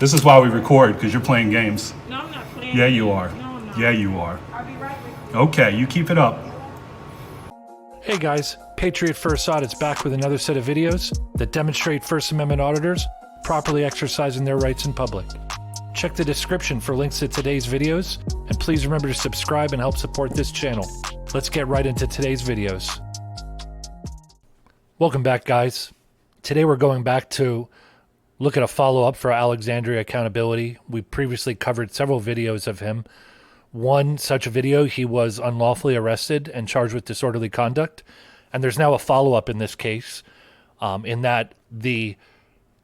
This is why we record, because you're playing games. No, I'm not playing. Yeah, you are. No, I'm not. Yeah, you are. I'll be right with you. Okay, you keep it up. Hey guys, Patriot First Audit's back with another set of videos that demonstrate First Amendment auditors properly exercising their rights in public. Check the description for links to today's videos, and please remember to subscribe and help support this channel. Let's get right into today's videos. Welcome back, guys. Today we're going back to look at a follow-up for Alexandria Accountability. We previously covered several videos of him. One such video, he was unlawfully arrested and charged with disorderly conduct. And there's now a follow-up in this case, in that the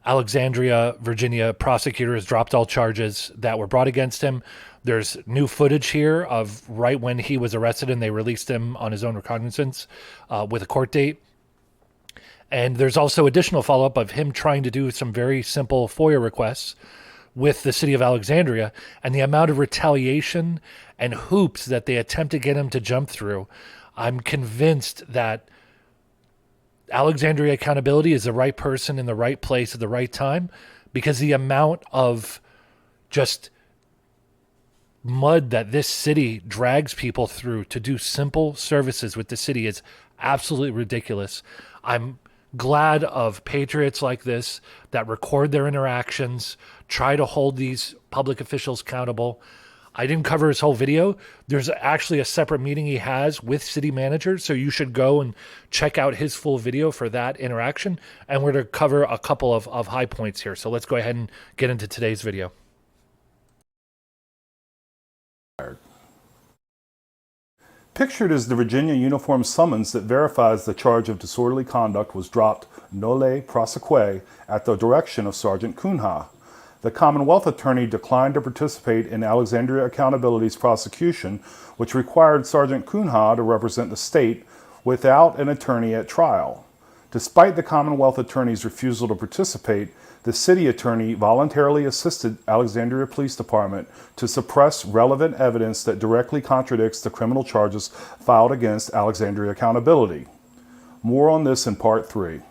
Alexandria, Virginia prosecutor has dropped all charges that were brought against him. There's new footage here of right when he was arrested and they released him on his own recognizance with a court date. And there's also additional follow-up of him trying to do some very simple FOIA requests with the city of Alexandria, and the amount of retaliation and hoops that they attempt to get him to jump through. I'm convinced that Alexandria Accountability is the right person in the right place at the right time, because the amount of just mud that this city drags people through to do simple services with the city is absolutely ridiculous. I'm glad of patriots like this that record their interactions, try to hold these public officials accountable. I didn't cover his whole video. There's actually a separate meeting he has with city managers, so you should go and check out his full video for that interaction. And we're going to cover a couple of high points here. So let's go ahead and get into today's video. Pictured is the Virginia uniform summons that verifies the charge of disorderly conduct was dropped nolle prosequi at the direction of Sergeant Cunha. The Commonwealth attorney declined to participate in Alexandria Accountability's prosecution, which required Sergeant Cunha to represent the state without an attorney at trial. Despite the Commonwealth attorney's refusal to participate, the city attorney voluntarily assisted Alexandria Police Department to suppress relevant evidence that directly contradicts the criminal charges filed against Alexandria Accountability. More on this in Part 3.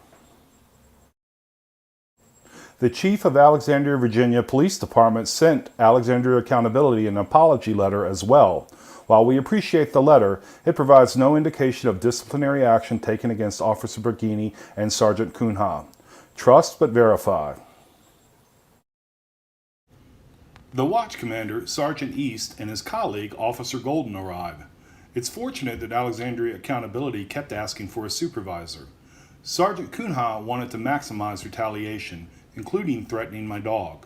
The chief of Alexandria, Virginia Police Department sent Alexandria Accountability an apology letter as well. While we appreciate the letter, it provides no indication of disciplinary action taken against Officer Berghini and Sergeant Cunha. Trust but verify. The watch commander, Sergeant East, and his colleague, Officer Golden, arrive. It's fortunate that Alexandria Accountability kept asking for a supervisor. Sergeant Cunha wanted to maximize retaliation, including threatening my dog.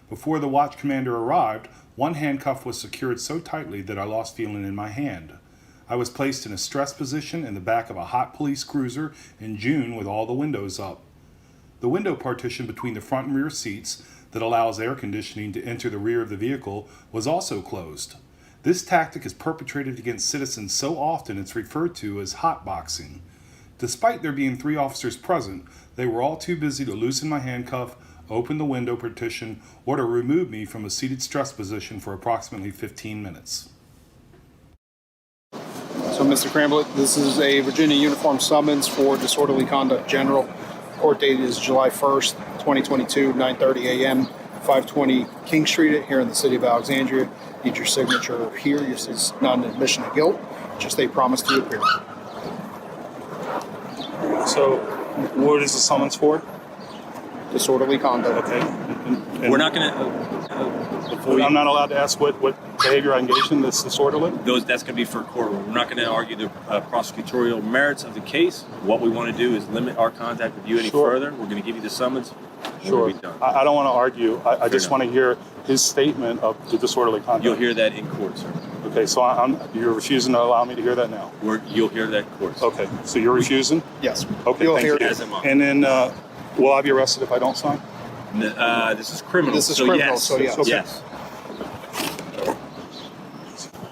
Before the watch commander arrived, one handcuff was secured so tightly that I lost feeling in my hand. I was placed in a stress position in the back of a hot police cruiser in June with all the windows up. The window partition between the front and rear seats that allows air conditioning to enter the rear of the vehicle was also closed. This tactic is perpetrated against citizens so often it's referred to as hotboxing. Despite there being 3 officers present, they were all too busy to loosen my handcuff, open the window partition, or to remove me from a seated stress position for approximately 15 minutes. So, Mr. Cramblett, this is a Virginia uniform summons for disorderly conduct general. Court date is July 1st, 2022, 9:30 a.m., 520 King Street here in the city of Alexandria. Need your signature here. This is not an admission of guilt, just a promise to appear. So, what is the summons for? Disorderly conduct. Okay. And We're not going to. I'm not allowed to ask what behavior I engaged in that's disorderly? That's going to be for court. We're not going to argue the prosecutorial merits of the case. What we want to do is limit our contact with you any further. We're going to give you the summons. Sure. We'll be done. I don't want to argue. I just enough. want to hear his statement of the disorderly conduct. You'll hear that in court, sir. Okay, so you're refusing to allow me to hear that now? You'll hear that in court, sir. Okay, so you're refusing? Yes. Okay, You'll thank hear you. it. As am I. And then, will I be arrested if I don't sign? This is criminal. This is criminal, so yes. Okay. Yes.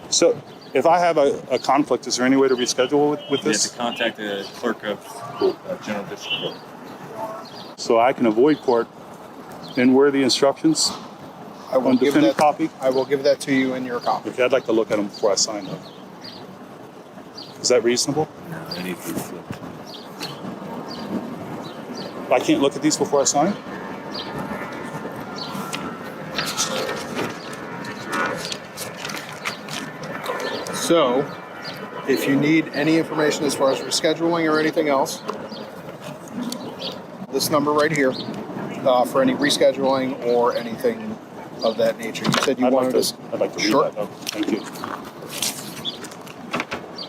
So, if I have a conflict, is there any way to reschedule with You have this? to contact the clerk of General District Court. So I can avoid court. And where are the instructions? I will On give defendant that copy? I will give that to you in your copy. Okay, I'd like to look at them before I sign them. Is that reasonable? No, they need to be flipped. I can't look at these before I sign? So, if you need any information as far as rescheduling or anything else, this number right here for any rescheduling or anything of that nature. You said you wanted us. I'd like to read Sure. that, though. Thank you.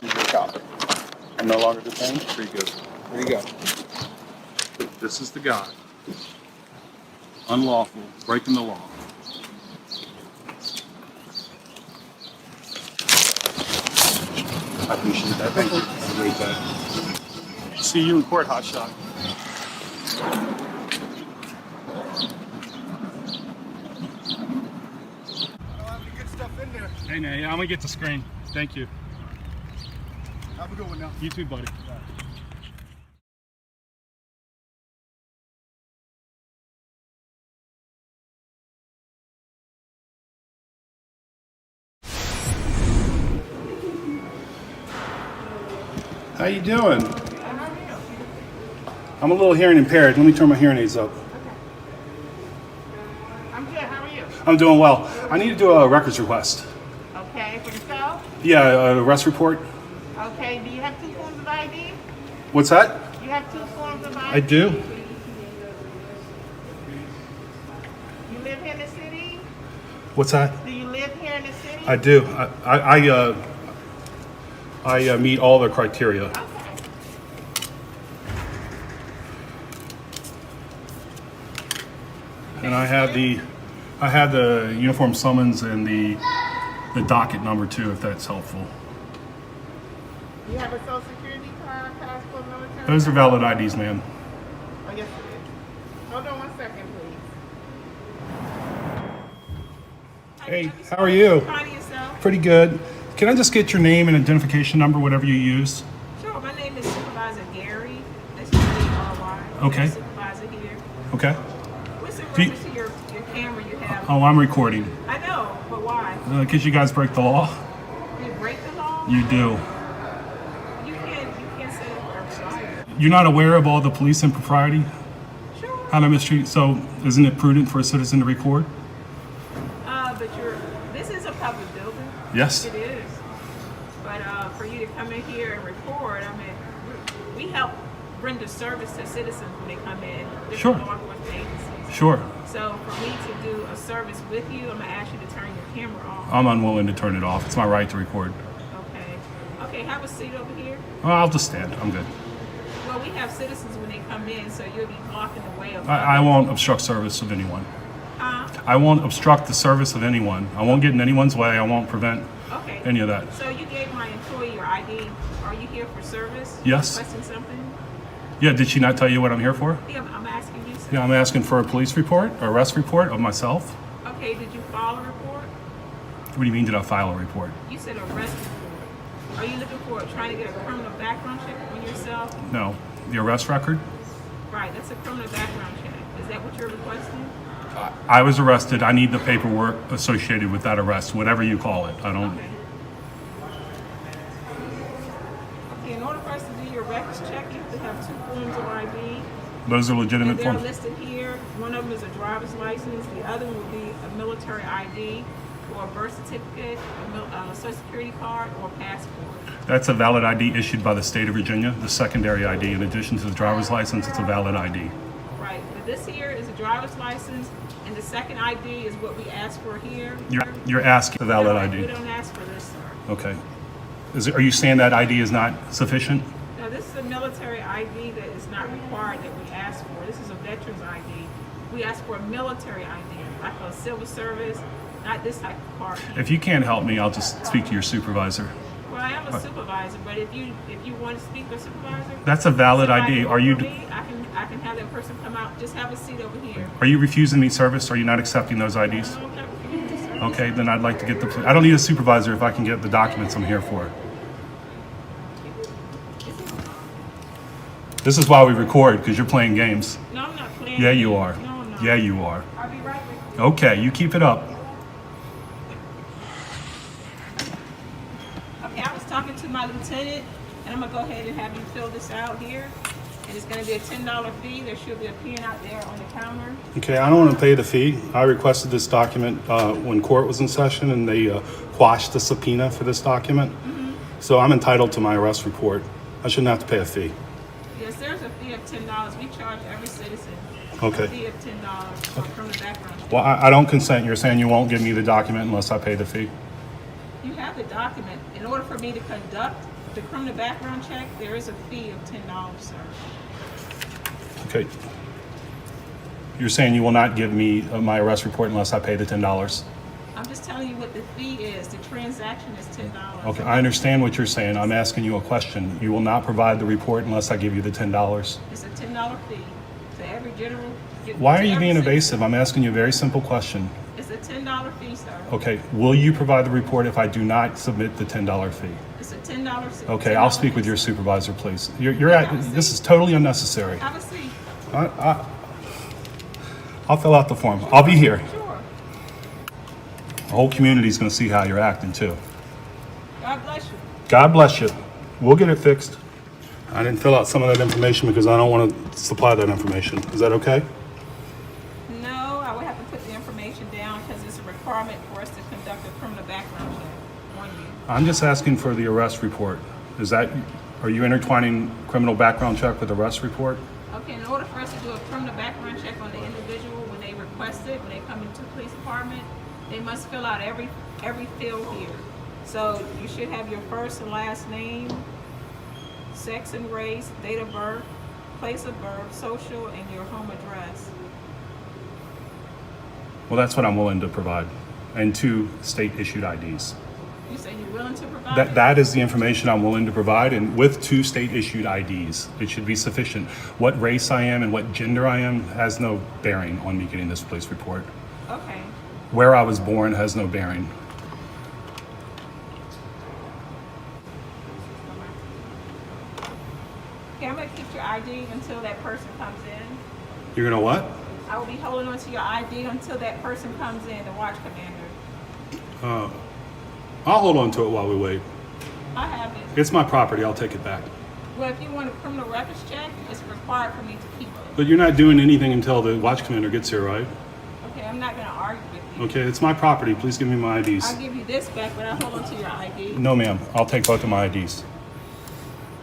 Here's your copy. I'm no longer detained. Pretty good. There you go. This is the guy. Unlawful, breaking the law. I appreciate that. Thank you. I read that. See you in court, hotshot. Hey, man, yeah, I'm gonna get the screen. Thank you. Have a good one now. You too, buddy. How you doing? I'm a little hearing impaired. Let me turn my hearing aids up. I'm good. How are you? I'm doing well. I need to do a records request. Okay, for yourself? Yeah, arrest report. Okay, do you have two forms of ID? What's that? You have two forms of ID? I do. You live here in the city? What's that? Do you live here in the city? I do. I meet all the criteria. Okay. And I have the uniform summons and the docket number too, if that's helpful. You have a social security card, passport, military? Those are valid IDs, ma'am. Oh, yes, it is. Hold on 1 second, please. Hey, how are you? Find yourself. Pretty good. Can I just get your name and identification number, whatever you use? Sure, my name is Supervisor Gary. That's Gary. Okay. Supervisor here. Okay. What's the Do you- purpose of your camera you have? Oh, I'm recording. I know, but why? Because you guys break the law. You break the law? You do. You can't say it. You're not aware of all the police impropriety? Sure. How to mistreat? So isn't it prudent for a citizen to record? But this is a public building. Yes. It is. But for you to come in here and record, I mean, we help render service to citizens when they come in. Different Sure. law enforcement agencies. Sure. So for me to do a service with you, I'm gonna ask you to turn your camera off. I'm unwilling to turn it off. It's my right to record. Okay. Okay. Have a seat over here. Well, I'll just stand. I'm good. Well, we have citizens when they come in, so you'll be blocking the way of. I won't obstruct service of anyone. Huh? I won't obstruct the service of anyone. I won't get in anyone's way. I won't prevent Okay. any of that. So you gave my employee your ID. Are you here for service? Yes. Requesting something? Yeah, did she not tell you what I'm here for? Yeah, I'm asking you. Sir. Yeah, I'm asking for a police report, or arrest report of myself. Okay, did you file a report? What do you mean, did I file a report? You said arrest report. Are you looking for trying to get a criminal background check on yourself? No. The arrest record? Right, that's a criminal background check. Is that what you're requesting? I was arrested. I need the paperwork associated with that arrest, whatever you call it. I don't. Okay. Okay, in order for us to do your records check, you have to have two forms of ID. Those are legitimate And they're forms. listed here. One of them is a driver's license. The other one will be a military ID or a birth certificate, a social security card, or a passport. That's a valid ID issued by the state of Virginia, the secondary ID. In addition to the driver's license, it's a valid ID. Right, but this here is a driver's license, and the second ID is what we ask for here. You're asking the valid No, ID. We don't ask for this, sir. Okay. Are you saying that ID is not sufficient? Now, this is a military ID that is not required that we ask for. This is a veteran's ID. We ask for a military ID, like a civil service, not this type of card. If you can't help me, I'll just speak to your supervisor. Well, I am a supervisor, but if you want to speak to a supervisor, That's a valid somebody ID. Are you over me, I can have that person come out. Just have a seat over here. refusing me service? Are you not accepting those IDs? I don't have to do this, sir. Okay, then I'd like to get the. I don't need a supervisor if I can get the documents I'm here for. This is why we record, because you're playing games. No, I'm not playing. Yeah, you are. No, I'm not. Yeah, you are. I'll be right with you. Okay, you keep it up. Okay, I was talking to my lieutenant, and I'm gonna go ahead and have you fill this out here. And it's gonna be a $10 fee. There should be a pen out there on the counter. Okay, I don't want to pay the fee. I requested this document when court was in session, and they quashed the subpoena for this document. So I'm entitled to my arrest report. I shouldn't have to pay a fee. Yes, there's a fee of $10. We charge every citizen Okay. a fee of $10 for criminal background check. Well, I don't consent. You're saying you won't give me the document unless I pay the fee? You have the document. In order for me to conduct the criminal background check, there is a fee of $10, sir. Okay. You're saying you will not give me my arrest report unless I pay the $10? I'm just telling you what the fee is. The transaction is $10. Okay, I understand what you're saying. I'm asking you a question. You will not provide the report unless I give you the $10? It's a $10 fee to every general. Why are to you every being citizen. evasive? I'm asking you a very simple question. It's a $10 fee, sir. Okay, will you provide the report if I do not submit the $10 fee? It's a $10 fee. Okay, I'll speak with your supervisor, please. This is totally unnecessary. Have a seat. I'll fill out the form. I'll be here. Sure. The whole community's gonna see how you're acting too. God bless you. God bless you. We'll get it fixed. I didn't fill out some of that information because I don't want to supply that information. Is that okay? No, I would have to put the information down because it's a requirement for us to conduct a criminal background check on you. I'm just asking for the arrest report. Are you intertwining criminal background check with arrest report? Okay, in order for us to do a criminal background check on the individual, when they request it, when they come into the police department, they must fill out every field here. So you should have your first and last name, sex and race, date of birth, place of birth, social, and your home address. Well, that's what I'm willing to provide. And 2 state-issued IDs. You say you're willing to provide it? That is the information I'm willing to provide, and with 2 state-issued IDs, it should be sufficient. What race I am and what gender I am has no bearing on me getting this police report. Okay. Where I was born has no bearing. Okay, I'm gonna keep your ID until that person comes in. You're gonna what? I will be holding on to your ID until that person comes in, the watch commander. I'll hold on to it while we wait. I have it. It's my property. I'll take it back. Well, if you want a criminal records check, it's required for me to keep it. But you're not doing anything until the watch commander gets here, right? Okay, I'm not gonna argue with you. Okay, it's my property. Please give me my IDs. I'll give you this back, but I'll hold on to your ID. No, ma'am. I'll take both of my IDs.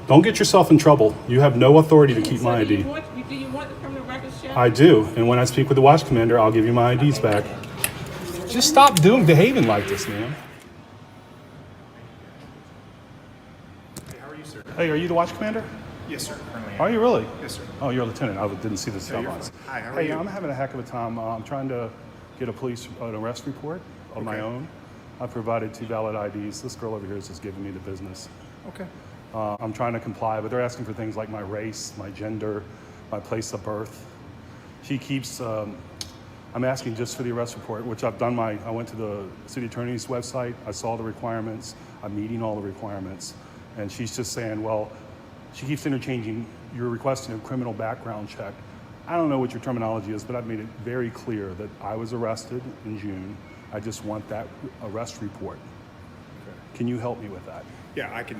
Don't get yourself in trouble. You have no authority to keep So my do ID. do you want the criminal records check? I do, and when I speak with the watch commander, I'll give you my IDs back. Just stop behaving like this, man. Hey, how are you, sir? Hey, are you the watch commander? Yes, sir. Currently, Are you really? Yes, sir. Oh, you're a lieutenant. I didn't see the you're sublines. fine. Hi, how are Hey, you? I'm having a heck of a time. I'm trying to get an arrest report of my Okay. own. I provided 2 valid IDs. This girl over here is just giving me the business. Okay. I'm trying to comply, but they're asking for things like my race, my gender, my place of birth. She keeps, I'm asking just for the arrest report, which I've done I went to the city attorney's website, I saw the requirements, I'm meeting all the requirements. And she's just saying, well, she keeps interchanging, you're requesting a criminal background check. I don't know what your terminology is, but I've made it very clear that I was arrested in June. I just want that arrest report. Okay. Can you help me with that? Yeah, I can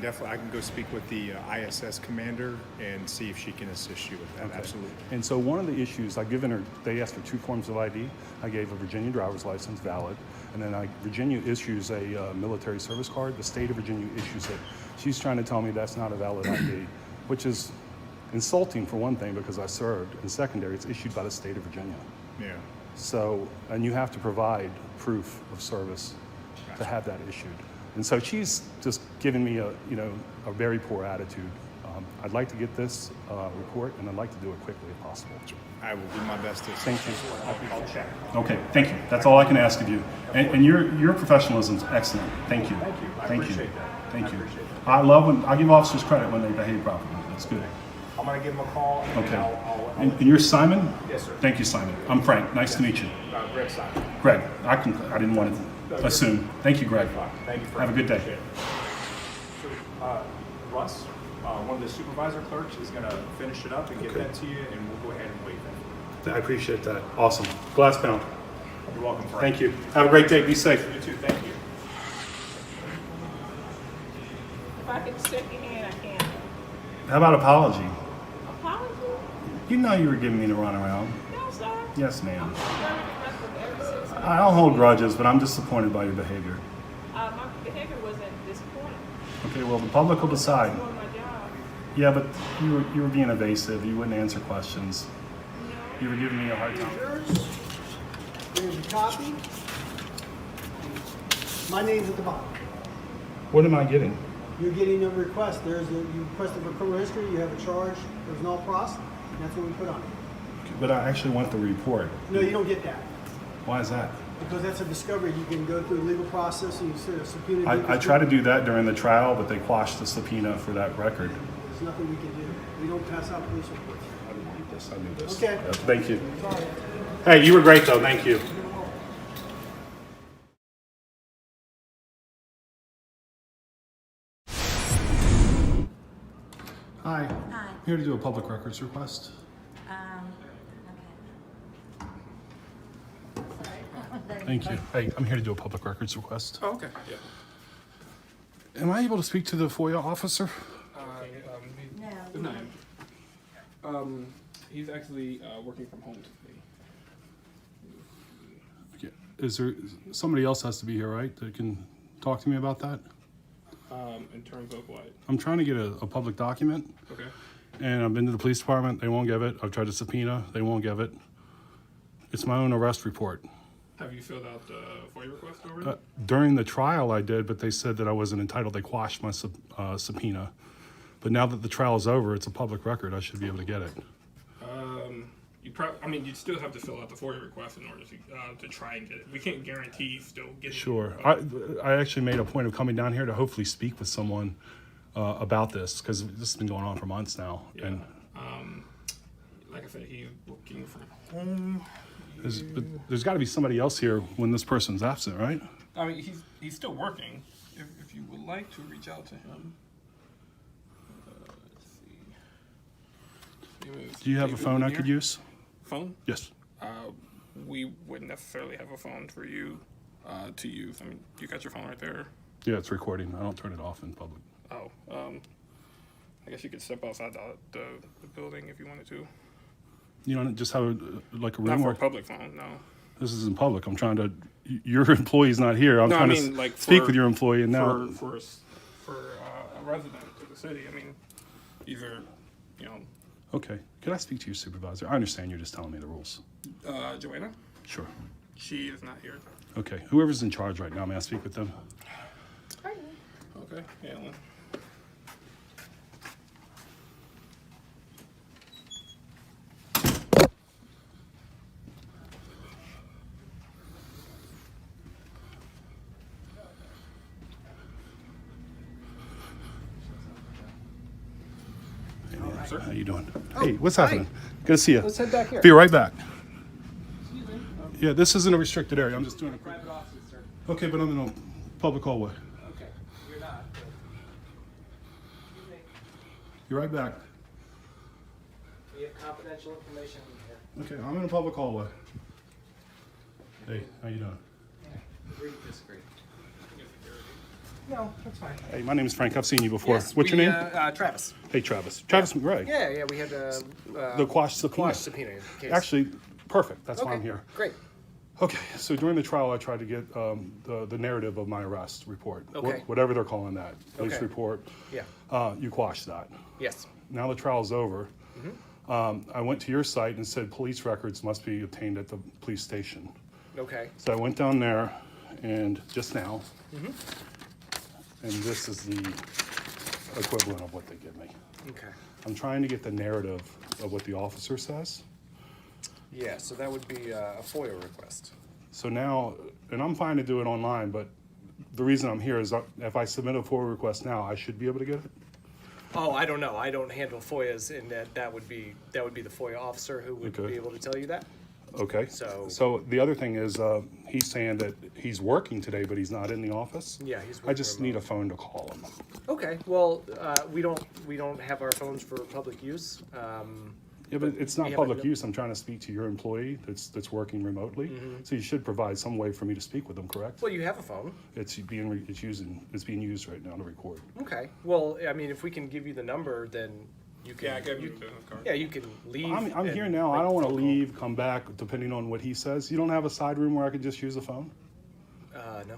go speak with the ISS commander and see if she can assist you with that. Okay. Absolutely. And so one of the issues I've given her, they asked for 2 forms of ID. I gave a Virginia driver's license, valid, and then Virginia issues a military service card. The state of Virginia issues it. She's trying to tell me that's not a valid ID, which is insulting for one thing because I served, and secondary, it's issued by the state of Virginia. Yeah. So, and you have to provide proof of service to have that issued. And so she's just giving me a very poor attitude. I'd like to get this report, and I'd like to do it quickly if possible. I will do my best to Thank you. I'll check. Okay, thank you. That's all I can ask of you. And your professionalism is excellent. Thank you. Thank you. I Thank appreciate you. that. Thank I you. appreciate that. I love when I give officers credit when they behave properly. That's good. I'm going to give him a call. And Okay. I'll And you're Simon? Yes, sir. Thank you, Simon. I'm Frank. Nice to meet you. Greg Simon. Greg. I didn't want to assume. Thank you, Greg. Thank you. Have a good day. Appreciate it. So, Russ, one of the supervisor clerks is going to finish it up and get Okay. that to you, and we'll go ahead and wait that. I appreciate that. Awesome. Glass pound. You're welcome, Frank. Thank you. Have a great day. Be safe. You too. Thank you. If I could shake your hand, I can. How about apology? Apology? You know you were giving me the runaround. No, sir. Yes, ma'am. I'm very respectful of every citizen. I don't hold grudges, but I'm disappointed by your behavior. My behavior wasn't disappointing. Okay, well, the public will decide. I'm doing my job. Yeah, but you were being evasive. You wouldn't answer questions. No. You were giving me a hard time. Yours. Here's a copy. My name's at the bottom. What am I getting? You're getting a request. You requested for criminal history. You have a charge. There's no pros. And that's what we put on it. But I actually want the report. No, you don't get that Why is that? because that's a discovery. You can go through the legal process and you sort of subpoena. I tried to do that during the trial, but they quashed the subpoena for that record. There's nothing we can do. We don't pass out police reports. I didn't need this. I knew this. Okay. Yeah, thank you. Sorry. Hey, you were great though. Thank you. Hi. Hi. I'm here to do a public records request. Okay. Thank you. Hey, I'm here to do a public records request. Oh, okay. Yeah. Am I able to speak to the FOIA officer? No. No. He's actually working from home today. Okay. Is there somebody else has to be here, right? That can talk to me about that? In terms of what? I'm trying to get a public document, Okay. and I've been to the police department. They won't give it. I've tried to subpoena. They won't give it. It's my own arrest report. Have you filled out the FOIA request already? During the trial, I did, but they said that I wasn't entitled. They quashed my subpoena. But now that the trial is over, it's a public record. I should be able to get it. You'd still have to fill out the FOIA request in order to try and get it. We can't guarantee still getting Sure. it. I actually made a point of coming down here to hopefully speak with someone about this because this has been going on for months now. Yeah. And Like I said, he's working from home. there's got to be somebody else here when this person's absent, right? I mean, he's still working. If you would like to reach out to him. Let's see. Do you have a phone I could use? Phone? Yes. We wouldn't necessarily have a phone for you to use. I mean, you got your phone right there. Yeah, it's recording. I don't turn it off in public. Oh, I guess you could step outside the building if you wanted to. You know, just have like a Not room for where a public phone, no. this is in public. I'm trying to. Your employee's not here. I'm No, I trying mean, to like, speak for- with your employee, and now For a resident of the city, I mean, either, you know, okay. Can I speak to your supervisor? I understand you're just telling me the rules. Joanna, Sure. she is not here. Okay. Whoever's in charge right now, may I speak with them? Okay, Alan. Sir? How you doing? Hey, what's happening? Good to see you. Let's head back here. Be right back. Yeah, this isn't a restricted area. I'm just doing a quick. Private office, sir. Okay, but I'm in a public hallway. Okay. You're not. Be right back. We have confidential information in here. Okay, I'm in a public hallway. Hey, how you doing? Agree, disagree. No, that's fine. Hey, my name is Frank. I've seen you before. Yes, What's your we, name? Travis. Hey, Travis. Travis McRae. Yeah, we had The quash subpoena. quash subpoena case. Actually, perfect. That's why okay, I'm here. Great. Okay, so during the trial, I tried to get the narrative of my arrest report. Okay. Whatever they're calling that. Police Okay. report. Yeah. You quashed that. Yes. Now the trial's over. Mm-hmm. I went to your site and said police records must be obtained at the police station. Okay. So I went down there and just now, Mm-hmm. and this is the equivalent of what they give me. Okay. I'm trying to get the narrative of what the officer says. Yeah, so that would be a FOIA request. So now, and I'm fine to do it online, but the reason I'm here is if I submit a FOIA request now, I should be able to get it? Oh, I don't know. I don't handle FOIAs, and that would be the FOIA officer who would Okay. be able to tell you that. Okay. So- the other thing is, he's saying that he's working today, but he's not in the office. Yeah, he's I working just need a phone to call him. Okay. Well, we don't have our phones for public use. Yeah, but it's not have public a- use. I'm trying to speak to your employee that's working remotely. So you should provide some way for me to speak with them, correct? Well, you have a phone. It's being used right now to record. Okay. Well, I mean, if we can give you the number, then You can, Yeah, I gave you the card. yeah, you can leave. I'm and here now. I make don't a want to phone call. leave, come back, depending on what he says. You don't have a side room where I could just use the phone? No.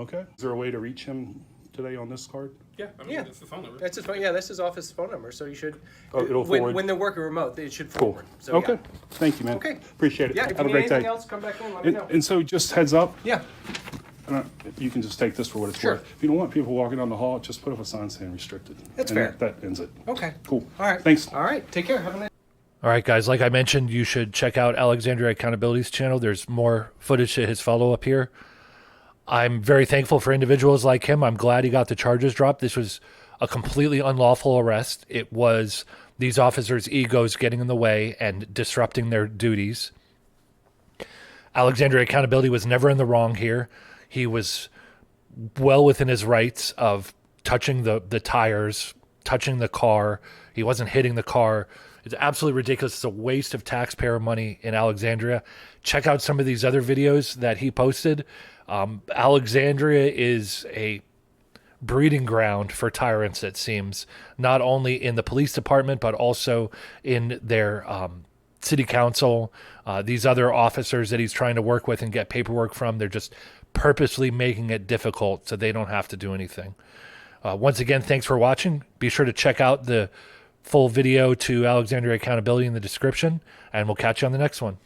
Okay. Is there a way to reach him today on this card? Yeah, I mean, Yeah. that's the phone number. That's his phone. Yeah, that's his office phone number. So you should. Oh, it'll forward? when they're working remote, it should Cool. forward. So, Okay. Yeah. Thank you, man. Okay. Appreciate it. Yeah. If Have you a need great anything day. else, come back in. Let me know. And so just heads up, Yeah. you can just take this for what it's Sure. worth. If you don't want people walking down the hall, just put up a sign saying restricted. That's And fair. That ends it. Okay. Cool. All right. Thanks. All right. Take care. Have a nice. All right, guys, like I mentioned, you should check out Alexandria Accountability's channel. There's more footage to his follow-up here. I'm very thankful for individuals like him. I'm glad he got the charges dropped. This was a completely unlawful arrest. It was these officers' egos getting in the way and disrupting their duties. Alexandria Accountability was never in the wrong here. He was well within his rights of touching the tires, touching the car. He wasn't hitting the car. It's absolutely ridiculous. It's a waste of taxpayer money in Alexandria. Check out some of these other videos that he posted. Alexandria is a breeding ground for tyrants, it seems, not only in the police department, but also in their city council. These other officers that he's trying to work with and get paperwork from, they're just purposely making it difficult so they don't have to do anything. Once again, thanks for watching. Be sure to check out the full video to Alexandria Accountability in the description, and we'll catch you on the next one.